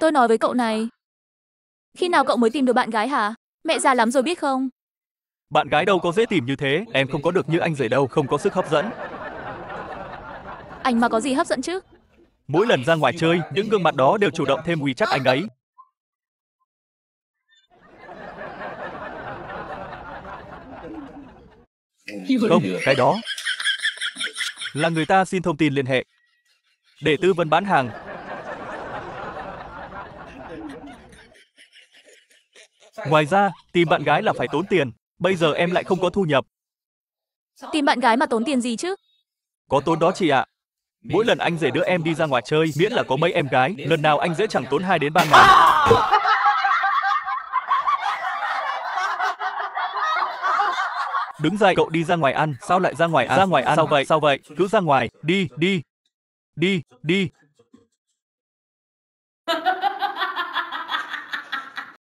Tôi nói với cậu này, khi nào cậu mới tìm được bạn gái hả? Mẹ già lắm rồi biết không? Bạn gái đâu có dễ tìm như thế, em không có được như anh rể đâu, không có sức hấp dẫn. Anh mà có gì hấp dẫn chứ? Mỗi lần ra ngoài chơi, những gương mặt đó đều chủ động thêm WeChat anh ấy. Không, cái đó là người ta xin thông tin liên hệ để tư vấn bán hàng. Ngoài ra, tìm bạn gái là phải tốn tiền. Bây giờ em lại không có thu nhập. Tìm bạn gái mà tốn tiền gì chứ? Có tốn đó chị ạ. Mỗi lần anh rể đưa em đi ra ngoài chơi, miễn là có mấy em gái, lần nào anh rể chẳng tốn 2 đến 3 ngàn. Đứng dậy, cậu đi ra ngoài ăn. Sao lại ra ngoài ăn? Ra ngoài ăn. Sao vậy? Sao vậy? Cứ ra ngoài. Đi, đi. Đi, đi.